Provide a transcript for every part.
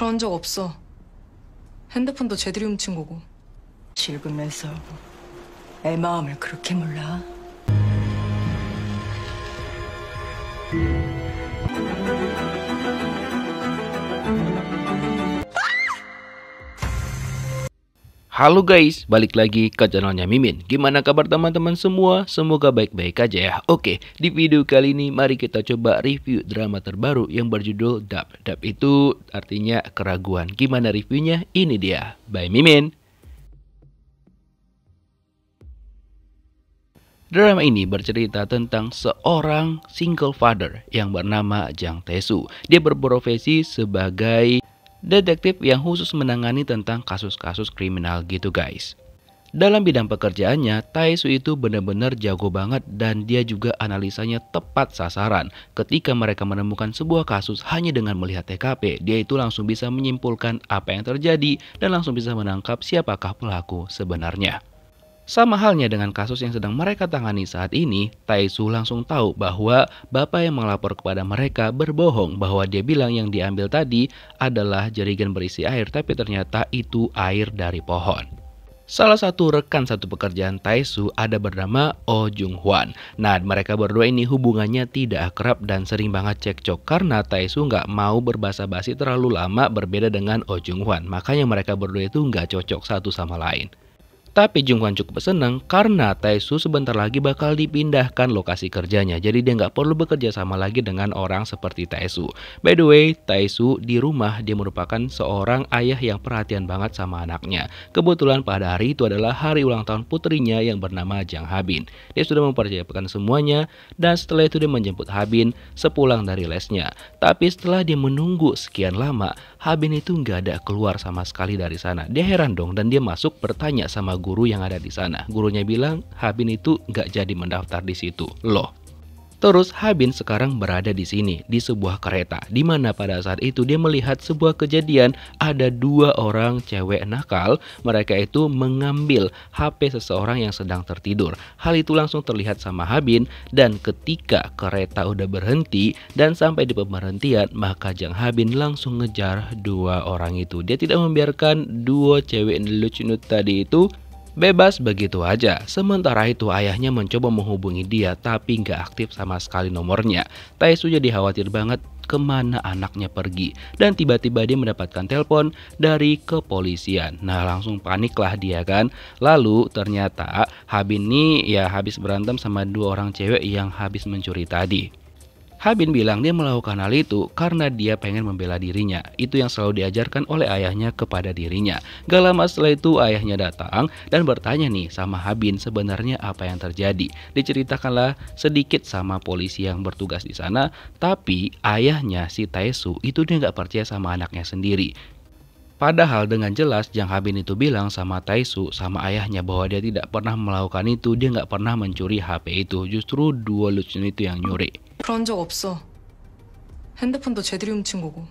그런 적 없어. 핸드폰도 쟤들이 훔친 거고. 읽으면서 애 마음을 그렇게 몰라? Halo guys, balik lagi ke channelnya Mimin. Gimana kabar teman-teman semua? Semoga baik-baik aja ya. Oke, di video kali ini mari kita coba review drama terbaru yang berjudul Dap. Dap itu artinya keraguan. Gimana reviewnya? Ini dia, by Mimin. Drama ini bercerita tentang seorang single father yang bernama Jang Tae-soo. Dia berprofesi sebagai detektif yang khusus menangani tentang kasus-kasus kriminal gitu guys. Dalam bidang pekerjaannya, Tae-soo itu benar-benar jago banget dan dia juga analisanya tepat sasaran. Ketika mereka menemukan sebuah kasus hanya dengan melihat TKP, dia itu langsung bisa menyimpulkan apa yang terjadi dan langsung bisa menangkap siapakah pelaku sebenarnya. Sama halnya dengan kasus yang sedang mereka tangani saat ini, Tae-soo langsung tahu bahwa bapak yang melapor kepada mereka berbohong bahwa dia bilang yang diambil tadi adalah jerigen berisi air, tapi ternyata itu air dari pohon. Salah satu rekan satu pekerjaan Tae-soo ada bernama Oh Jung-hwan. Nah, mereka berdua ini hubungannya tidak akrab dan sering banget cekcok karena Tae-soo nggak mau berbasa-basi terlalu lama berbeda dengan Oh Jung-hwan. Makanya mereka berdua itu nggak cocok satu sama lain. Tapi Jung-hwan cukup senang karena Tae-soo sebentar lagi bakal dipindahkan lokasi kerjanya. Jadi dia nggak perlu bekerja sama lagi dengan orang seperti Tae-soo. By the way, Tae-soo di rumah dia merupakan seorang ayah yang perhatian banget sama anaknya. Kebetulan pada hari itu adalah hari ulang tahun putrinya yang bernama Jang Ha-bin. Dia sudah mempersiapkan semuanya dan setelah itu dia menjemput Ha-bin sepulang dari lesnya. Tapi setelah dia menunggu sekian lama, Ha-bin itu nggak ada keluar sama sekali dari sana. Dia heran dong dan dia masuk bertanya sama guru yang ada di sana. Gurunya bilang Ha-bin itu nggak jadi mendaftar di situ. Loh. Terus Ha-bin sekarang berada di sini di sebuah kereta, di mana pada saat itu dia melihat sebuah kejadian ada dua orang cewek nakal. Mereka itu mengambil HP seseorang yang sedang tertidur. Hal itu langsung terlihat sama Ha-bin dan ketika kereta udah berhenti dan sampai di pemberhentian, maka Jang Ha-bin langsung ngejar dua orang itu. Dia tidak membiarkan dua cewek lucu tadi itu bebas begitu aja. Sementara itu ayahnya mencoba menghubungi dia tapi nggak aktif sama sekali nomornya. Tae-soo jadi khawatir banget kemana anaknya pergi. Dan tiba-tiba dia mendapatkan telepon dari kepolisian. Nah langsung paniklah dia kan. Lalu ternyata Ha-bin ini ya habis berantem sama dua orang cewek yang habis mencuri tadi. Ha-bin bilang dia melakukan hal itu karena dia pengen membela dirinya. Itu yang selalu diajarkan oleh ayahnya kepada dirinya. Gak lama setelah itu ayahnya datang dan bertanya nih sama Ha-bin sebenarnya apa yang terjadi. Diceritakanlah sedikit sama polisi yang bertugas di sana. Tapi ayahnya si Tae-soo itu dia gak percaya sama anaknya sendiri. Padahal dengan jelas Jang Ha-bin itu bilang sama Tae-soo sama ayahnya bahwa dia tidak pernah melakukan itu. Dia gak pernah mencuri HP itu. Justru dua lucu itu yang nyuri. 그런 적 없어. 핸드폰도 쟤들이 훔친 거고.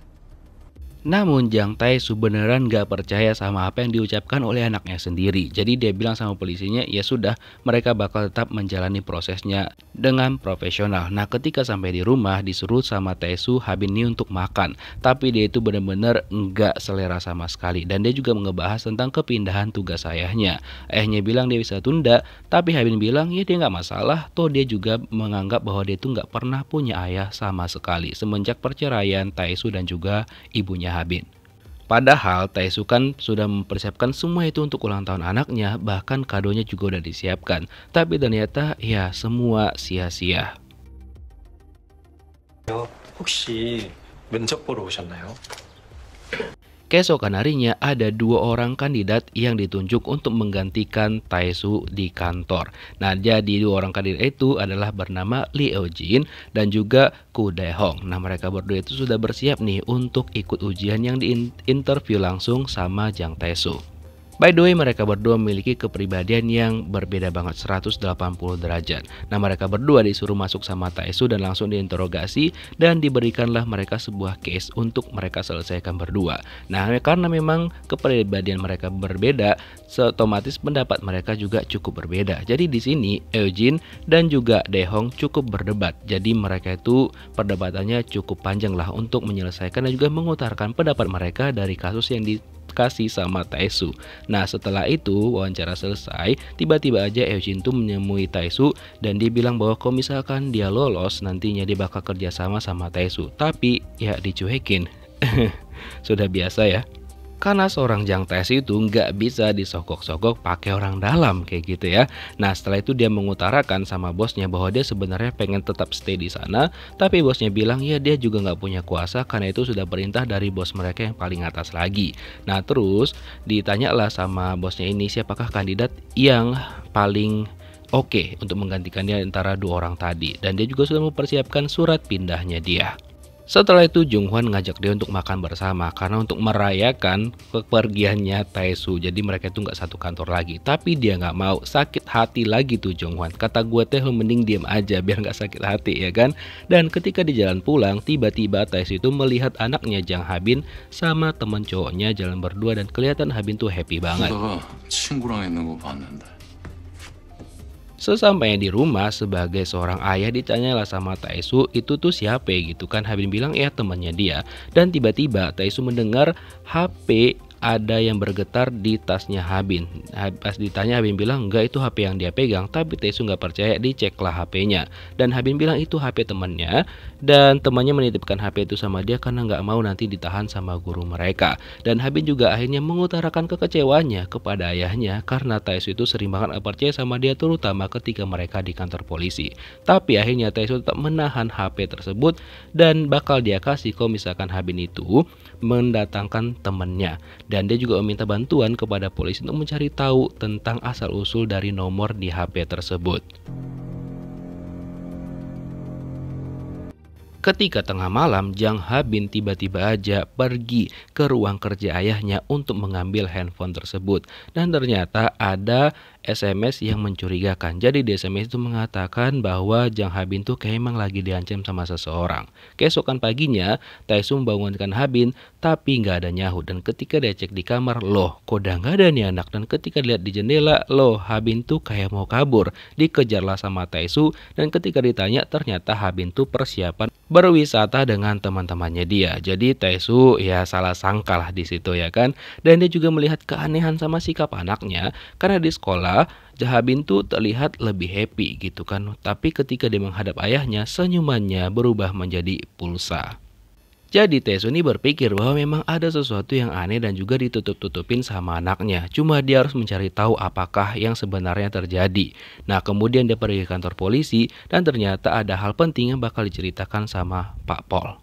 Namun Jang Tae-soo beneran gak percaya sama apa yang diucapkan oleh anaknya sendiri. Jadi dia bilang sama polisinya ya sudah mereka bakal tetap menjalani prosesnya dengan profesional. Nah ketika sampai di rumah disuruh sama Tae-soo Ha-bin ini untuk makan. Tapi dia itu bener-bener gak selera sama sekali. Dan dia juga ngebahas tentang kepindahan tugas ayahnya. Ayahnya bilang dia bisa tunda. Tapi Ha-bin bilang ya dia gak masalah. Toh dia juga menganggap bahwa dia itu gak pernah punya ayah sama sekali. Semenjak perceraian Tae-soo dan juga ibunya Ha-bin. Padahal Tae-soo kan sudah mempersiapkan semua itu untuk ulang tahun anaknya, bahkan kadonya juga udah disiapkan. Tapi ternyata ya semua sia-sia. 혹시 면접 보러 오셨나요? Keesokan harinya ada dua orang kandidat yang ditunjuk untuk menggantikan Tae-soo di kantor. Nah jadi dua orang kandidat itu adalah bernama Lee Eugene dan juga Koo Dae-hong. Nah mereka berdua itu sudah bersiap nih untuk ikut ujian yang diinterview langsung sama Jang Tae-soo. By the way, mereka berdua memiliki kepribadian yang berbeda banget 180 derajat. Nah, mereka berdua disuruh masuk sama Tae-soo dan langsung diinterogasi dan diberikanlah mereka sebuah case untuk mereka selesaikan berdua. Nah, karena memang kepribadian mereka berbeda, otomatis pendapat mereka juga cukup berbeda. Jadi di sini Eugene dan juga Dae-hong cukup berdebat. Jadi mereka itu perdebatannya cukup panjang lah untuk menyelesaikan dan juga mengutarakan pendapat mereka dari kasus yang dikasih sama Tae-soo. Nah, setelah itu wawancara selesai, tiba-tiba aja Eugene tuh menemui Tae-soo dan dia bilang bahwa kalau misalkan dia lolos, nantinya dia bakal kerja sama Tae-soo. Tapi ya dicuekin. Sudah biasa ya. Karena seorang Jang Tae-soo itu nggak bisa disogok-sogok pakai orang dalam kayak gitu ya. Nah, setelah itu dia mengutarakan sama bosnya bahwa dia sebenarnya pengen tetap stay di sana, tapi bosnya bilang ya dia juga nggak punya kuasa karena itu sudah perintah dari bos mereka yang paling atas lagi. Nah, terus ditanyalah sama bosnya ini siapakah kandidat yang paling oke untuk menggantikannya antara dua orang tadi, dan dia juga sudah mempersiapkan surat pindahnya dia. Setelah itu Jung Hwan ngajak dia untuk makan bersama karena untuk merayakan kepergiannya Tae-soo. Jadi mereka itu nggak satu kantor lagi. Tapi dia nggak mau, sakit hati lagi tuh Jung Hwan. Kata gue teh lo mending diem aja biar nggak sakit hati ya kan. Dan ketika di jalan pulang, tiba-tiba Tae-soo itu melihat anaknya Jang Ha-bin sama teman cowoknya jalan berdua dan kelihatan Ha-bin tuh happy banget. 친구랑 있는 거 봤는데. Sesampainya di rumah, sebagai seorang ayah ditanyalah sama Tae-soo itu tuh siapa gitu kan. Ha-bin bilang ya temannya dia. Dan tiba-tiba Tae-soo mendengar HP ada yang bergetar di tasnya Ha-bin. Pas ditanya Ha-bin bilang enggak, itu HP yang dia pegang. Tapi Tae-soo nggak percaya, diceklah HP-nya. Dan Ha-bin bilang itu HP temannya. Dan temannya menitipkan HP itu sama dia karena nggak mau nanti ditahan sama guru mereka. Dan Ha-bin juga akhirnya mengutarakan kekecewaannya kepada ayahnya karena Tae-soo itu sering banget nggak percaya sama dia, terutama ketika mereka di kantor polisi. Tapi akhirnya Tae-soo tetap menahan HP tersebut dan bakal dia kasih kalau misalkan Ha-bin itu mendatangkan temannya. Dan dia juga meminta bantuan kepada polisi untuk mencari tahu tentang asal-usul dari nomor di HP tersebut. Ketika tengah malam, Jang Ha-bin tiba-tiba aja pergi ke ruang kerja ayahnya untuk mengambil handphone tersebut. Dan ternyata ada SMS yang mencurigakan. Jadi di SMS itu mengatakan bahwa Jang Ha-bin tuh kayak emang lagi diancam sama seseorang. Keesokan paginya, Tae-soo membangunkan Ha-bin tapi nggak ada nyahu. Dan ketika dia cek di kamar, loh kok udah nggak ada nih anak. Dan ketika lihat di jendela, loh Ha-bin tuh kayak mau kabur. Dikejarlah sama Tae-soo dan ketika ditanya ternyata Ha-bin tuh persiapan berwisata dengan teman-temannya dia. Jadi Tae-soo ya salah sangka lah di situ ya kan. Dan dia juga melihat keanehan sama sikap anaknya karena di sekolah Ha-bin tuh terlihat lebih happy gitu kan. Tapi ketika dia menghadap ayahnya, senyumannya berubah menjadi pulsa. Jadi Tae-soo ini berpikir bahwa memang ada sesuatu yang aneh dan juga ditutup-tutupin sama anaknya. Cuma dia harus mencari tahu apakah yang sebenarnya terjadi. Nah, kemudian dia pergi ke kantor polisi dan ternyata ada hal penting yang bakal diceritakan sama Pak Pol.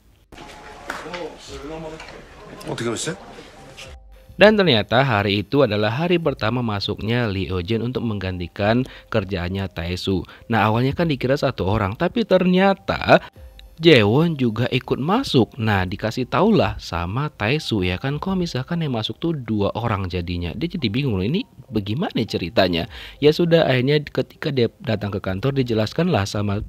어떻게 알았어요? Dan ternyata hari itu adalah hari pertama masuknya Lee Eugene untuk menggantikan kerjaannya Tae-soo. Nah, awalnya kan dikira satu orang, tapi ternyata Jae-won juga ikut masuk. Nah, dikasih taulah sama Tae-soo ya kan, kalau misalkan yang masuk tuh 2 orang jadinya. Dia jadi bingung loh, ini bagaimana ceritanya. Ya sudah, akhirnya ketika dia datang ke kantor dijelaskanlah sama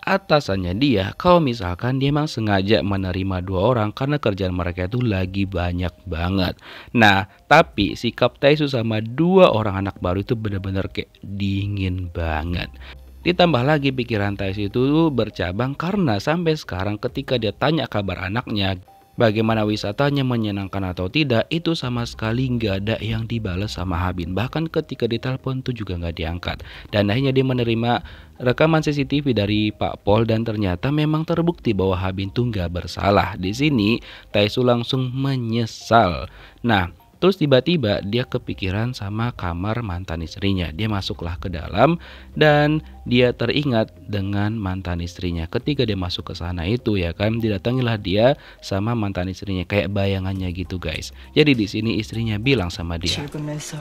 atasannya dia kalau misalkan dia emang sengaja menerima 2 orang karena kerjaan mereka itu lagi banyak banget. Nah, tapi sikap Tae-soo sama 2 orang anak baru itu benar-benar kayak dingin banget. Ditambah lagi pikiran Tae-soo itu bercabang karena sampai sekarang ketika dia tanya kabar anaknya, bagaimana wisatanya, menyenangkan atau tidak, itu sama sekali nggak ada yang dibalas sama Ha-bin. Bahkan ketika ditelepon tuh juga nggak diangkat. Dan akhirnya dia menerima rekaman CCTV dari Pak Pol dan ternyata memang terbukti bahwa Ha-bin tuh nggak bersalah. Di sini Tae-soo langsung menyesal. Nah, terus tiba-tiba dia kepikiran sama kamar mantan istrinya. Dia masuklah ke dalam dan dia teringat dengan mantan istrinya. Ketika dia masuk ke sana itu ya kan, didatangilah dia sama mantan istrinya kayak bayangannya gitu guys. Jadi di sini istrinya bilang sama dia, 질금에서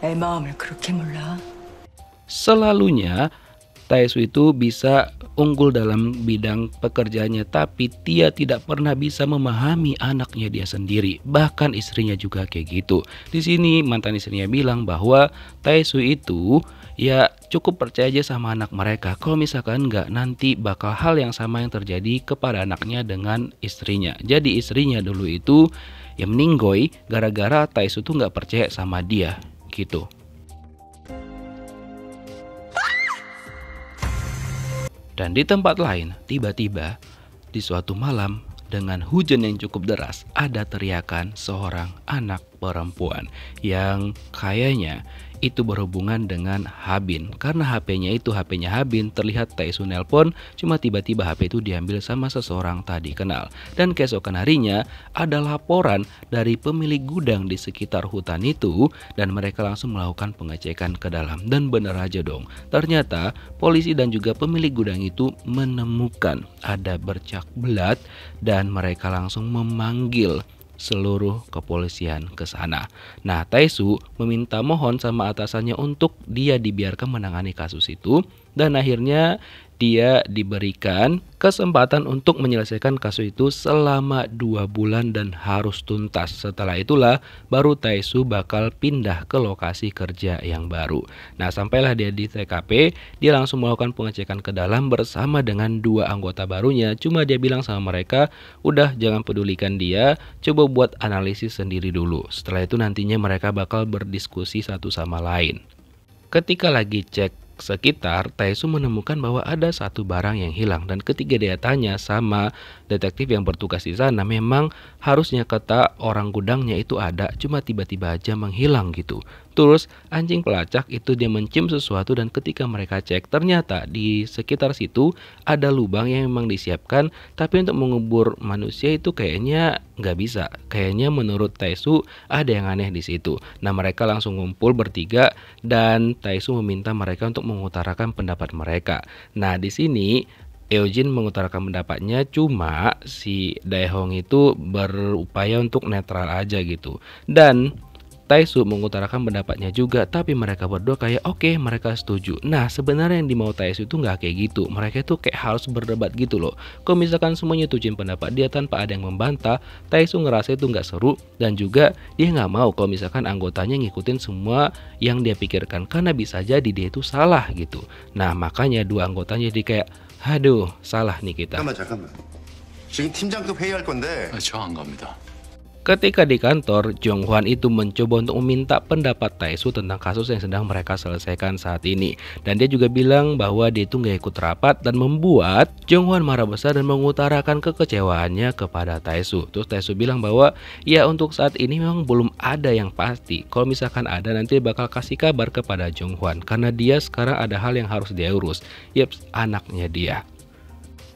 애 마음을 그렇게 몰라? selalunya Taesu itu bisa unggul dalam bidang pekerjaannya, tapi dia tidak pernah bisa memahami anaknya dia sendiri. Bahkan istrinya juga kayak gitu. Di sini mantan istrinya bilang bahwa Taesu itu ya cukup percaya aja sama anak mereka. Kalau misalkan nggak, nanti bakal hal yang sama yang terjadi kepada anaknya dengan istrinya. Jadi istrinya dulu itu ya meninggoy gara-gara Taesu tuh nggak percaya sama dia gitu. Dan di tempat lain, tiba-tiba di suatu malam dengan hujan yang cukup deras, ada teriakan seorang anak perempuan yang kayaknya itu berhubungan dengan Habin. Karena HP-nya Habin, terlihat Taesu nelpon, cuma tiba-tiba HP itu diambil sama seseorang tadi kenal. Dan keesokan harinya ada laporan dari pemilik gudang di sekitar hutan itu, dan mereka langsung melakukan pengecekan ke dalam. Dan bener aja dong, ternyata polisi dan juga pemilik gudang itu menemukan ada bercak belat, dan mereka langsung memanggil seluruh kepolisian ke sana. Nah, Taesu meminta mohon sama atasannya untuk dia dibiarkan menangani kasus itu, dan akhirnya dia diberikan kesempatan untuk menyelesaikan kasus itu selama 2 bulan dan harus tuntas. Setelah itulah baru Taesu bakal pindah ke lokasi kerja yang baru. Nah, sampailah dia di TKP, dia langsung melakukan pengecekan ke dalam bersama dengan 2 anggota barunya. Cuma dia bilang sama mereka, udah jangan pedulikan dia, coba buat analisis sendiri dulu. Setelah itu nantinya mereka bakal berdiskusi satu sama lain. Ketika lagi cek sekitar, Taesu menemukan bahwa ada satu barang yang hilang, dan ketika dia tanya sama detektif yang bertugas di sana, memang harusnya kata orang gudangnya itu ada, cuma tiba-tiba aja menghilang gitu. Terus anjing pelacak itu dia mencium sesuatu, dan ketika mereka cek ternyata di sekitar situ ada lubang yang memang disiapkan, tapi untuk mengubur manusia itu kayaknya nggak bisa. Kayaknya menurut Taesu ada yang aneh di situ. Nah, mereka langsung ngumpul bertiga dan Taesu meminta mereka untuk mengutarakan pendapat mereka. Nah, di sini Eugene mengutarakan pendapatnya, cuma si Daehong itu berupaya untuk netral aja gitu. Dan Taesu mengutarakan pendapatnya juga, tapi mereka berdua kayak oke, mereka setuju. Nah, sebenarnya yang dimau Taesu itu nggak kayak gitu. Mereka itu kayak harus berdebat gitu loh. Kalau misalkan semuanya tujuin pendapat dia tanpa ada yang membantah, Taesu ngerasa itu nggak seru, dan juga dia nggak mau kalau misalkan anggotanya ngikutin semua yang dia pikirkan, karena bisa jadi dia itu salah gitu. Nah, makanya 2 anggotanya jadi kayak aduh, salah nih kita. 잠깐만. 지금 팀장급 회의할 건데 저 안 갑니다. Ketika di kantor, Jong-hwan itu mencoba untuk meminta pendapat Taesu tentang kasus yang sedang mereka selesaikan saat ini. Dan dia juga bilang bahwa dia itu nggak ikut rapat, dan membuat Jong-hwan marah besar dan mengutarakan kekecewaannya kepada Taesu. Terus Taesu bilang bahwa ya untuk saat ini memang belum ada yang pasti. Kalau misalkan ada, nanti bakal kasih kabar kepada Jong-hwan, karena dia sekarang ada hal yang harus dia urus. Yaps, anaknya dia.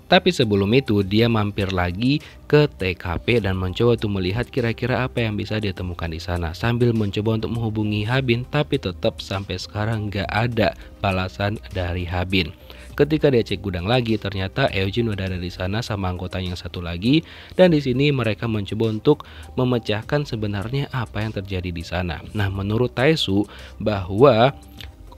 Tapi sebelum itu dia mampir lagi ke TKP dan mencoba untuk melihat kira-kira apa yang bisa dia temukan di sana, sambil mencoba untuk menghubungi Habin, tapi tetap sampai sekarang nggak ada balasan dari Habin. Ketika dia cek gudang lagi, ternyata Eugene udah ada di sana sama anggota yang satu lagi, dan di sini mereka mencoba untuk memecahkan sebenarnya apa yang terjadi di sana. Nah, menurut Taesu bahwa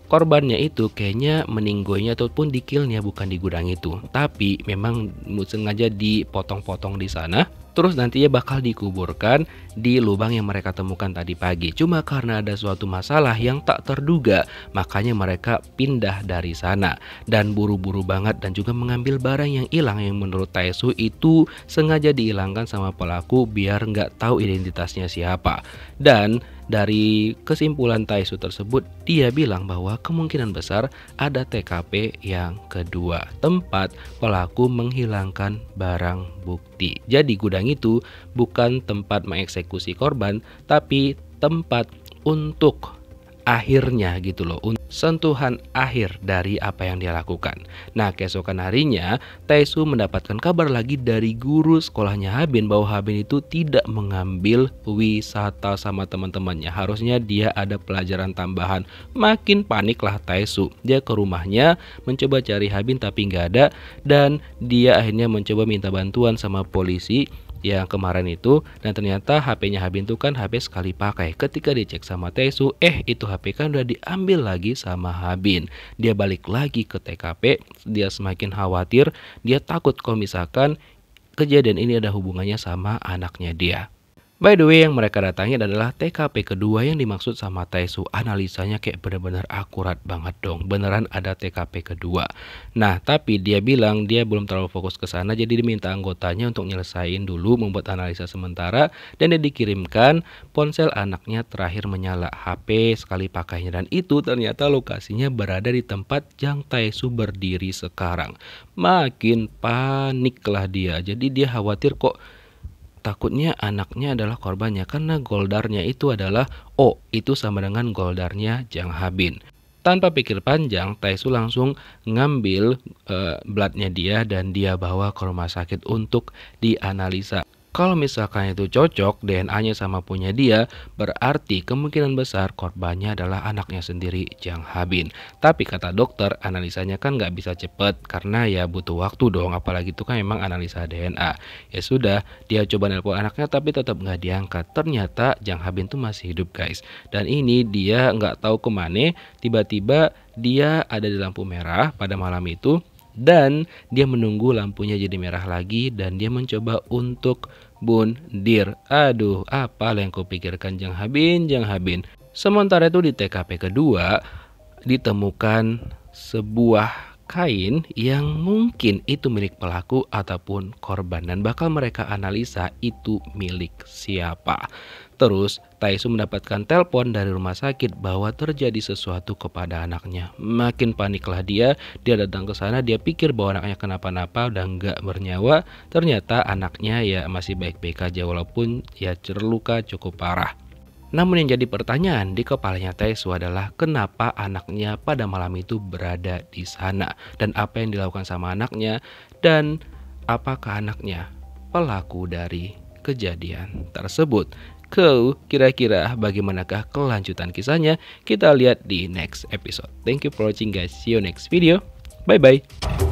korbannya itu kayaknya meninggoynya ataupun dikillnya bukan di gudang itu, tapi memang sengaja dipotong-potong di sana. Terus nantinya bakal dikuburkan di lubang yang mereka temukan tadi pagi. Cuma karena ada suatu masalah yang tak terduga, makanya mereka pindah dari sana dan buru-buru banget, dan juga mengambil barang yang hilang yang menurut Taesu itu sengaja dihilangkan sama pelaku biar nggak tahu identitasnya siapa. Dan dari kesimpulan Taesu tersebut, dia bilang bahwa kemungkinan besar ada TKP yang kedua, tempat pelaku menghilangkan barang bukti. Jadi gudang itu bukan tempat mengeksekusi korban, tapi tempat untuk akhirnya gitu loh, sentuhan akhir dari apa yang dia lakukan. Nah, keesokan harinya Taesu mendapatkan kabar lagi dari guru sekolahnya Habin bahwa Habin itu tidak mengambil wisata sama teman-temannya. Harusnya dia ada pelajaran tambahan. Makin paniklah Taesu. Dia ke rumahnya mencoba cari Habin tapi nggak ada, dan dia akhirnya mencoba minta bantuan sama polisi yang kemarin itu, dan ternyata HP-nya Habin itu kan HP sekali pakai. Ketika dicek sama Tae-soo, itu HP kan udah diambil lagi sama Habin. Dia balik lagi ke TKP, dia semakin khawatir, dia takut kalau misalkan kejadian ini ada hubungannya sama anaknya dia. By the way, yang mereka datangi adalah TKP kedua yang dimaksud sama Tae-soo. Analisanya kayak benar-benar akurat banget dong. Beneran ada TKP kedua. Nah, tapi dia bilang dia belum terlalu fokus ke sana, jadi diminta anggotanya untuk nyelesain dulu membuat analisa sementara, dan dia dikirimkan ponsel anaknya terakhir menyala, HP sekali pakainya, dan itu ternyata lokasinya berada di tempat Jang Tae-soo berdiri sekarang. Makin paniklah dia. Jadi dia khawatir kok takutnya anaknya adalah korbannya, karena goldarnya itu adalah itu sama dengan goldarnya Jang Habin. Tanpa pikir panjang, Tae-soo langsung ngambil bloodnya dia dan dia bawa ke rumah sakit untuk dianalisa. Kalau misalkan itu cocok DNA-nya sama punya dia, berarti kemungkinan besar korbannya adalah anaknya sendiri, Jang Habin. Tapi kata dokter, analisanya kan nggak bisa cepet karena ya butuh waktu dong, apalagi itu kan memang analisa DNA. Ya sudah, dia coba nelpon anaknya tapi tetap nggak diangkat. Ternyata Jang Habin tuh masih hidup guys. Dan ini dia nggak tahu kemana, tiba-tiba dia ada di lampu merah pada malam itu. Dan dia menunggu lampunya jadi merah lagi dan dia mencoba untuk bundir. Aduh, apa yang kupikirkan Jang Habin. Sementara itu di TKP kedua ditemukan sebuah kain yang mungkin itu milik pelaku ataupun korban, dan bakal mereka analisa itu milik siapa. Terus Tae-soo mendapatkan telepon dari rumah sakit bahwa terjadi sesuatu kepada anaknya. Makin paniklah dia datang ke sana, dia pikir bahwa anaknya kenapa-napa udah nggak bernyawa. Ternyata anaknya ya masih baik-baik aja walaupun ya terluka cukup parah. Namun yang jadi pertanyaan di kepalanya Tae-soo adalah kenapa anaknya pada malam itu berada di sana, dan apa yang dilakukan sama anaknya, dan apakah anaknya pelaku dari kejadian tersebut. Kira-kira bagaimanakah kelanjutan kisahnya? Kita lihat di next episode. Thank you for watching guys. See you next video. Bye bye.